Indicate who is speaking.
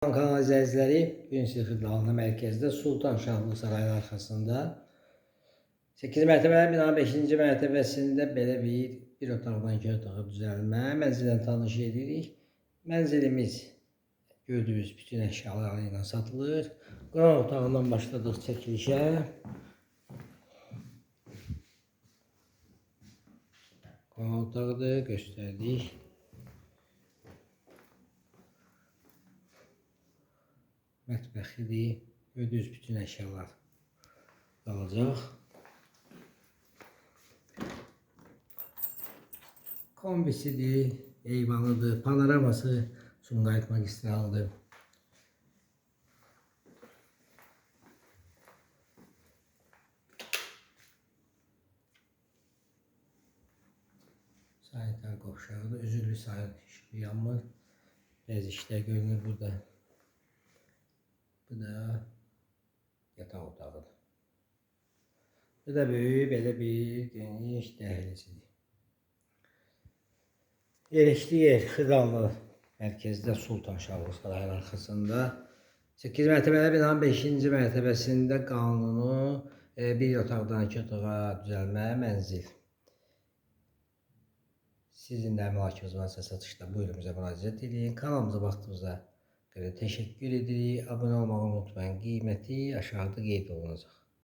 Speaker 1: Kanal izləyiciləri, gün Xidmətli mərkəzdə Sultan Şahlı Sarayı arxasında 8 mərtəbəli binanın 5-ci mərtəbəsində belə bir otaqdan 2 otağa düzəlmə mənzillə tanış edirik. Mənzilimiz gördüyünüz bütün əşyaları ilə satılır. Qonaq otağından başladıq çəkilişə. Qonaq otağıdır, göstərdik. Mətbəxidir, gördüyünüz bütün əşyalar qalacaq. Kombisidir, eyvanıdır, panoraması Sumqayıt magistraldır. Sanitar qovşağıdır, üzüllü sayın işığı yanmır. Bəzi işlər görünür burada. Bu da yataq otağıdır. Bu da böyük belə bir geniş dəhlizidir. Yerleşdiyi yer Xıdallı mərkəzdə Sultan Şahlı Sarayı arxasında 8 mərtəbəli binanın 5-ci mərtəbəsində qanunu bir otaqdan 2 otağa düzəlmə mənzil. Sizin də əmlakınız varsa satışda buyurun bizə müraciət edin. Kanalımıza baxdığınızda teşekkür edirik. Abone olmayı unutmayın. Qiyməti aşağıda qeyd olunacaq.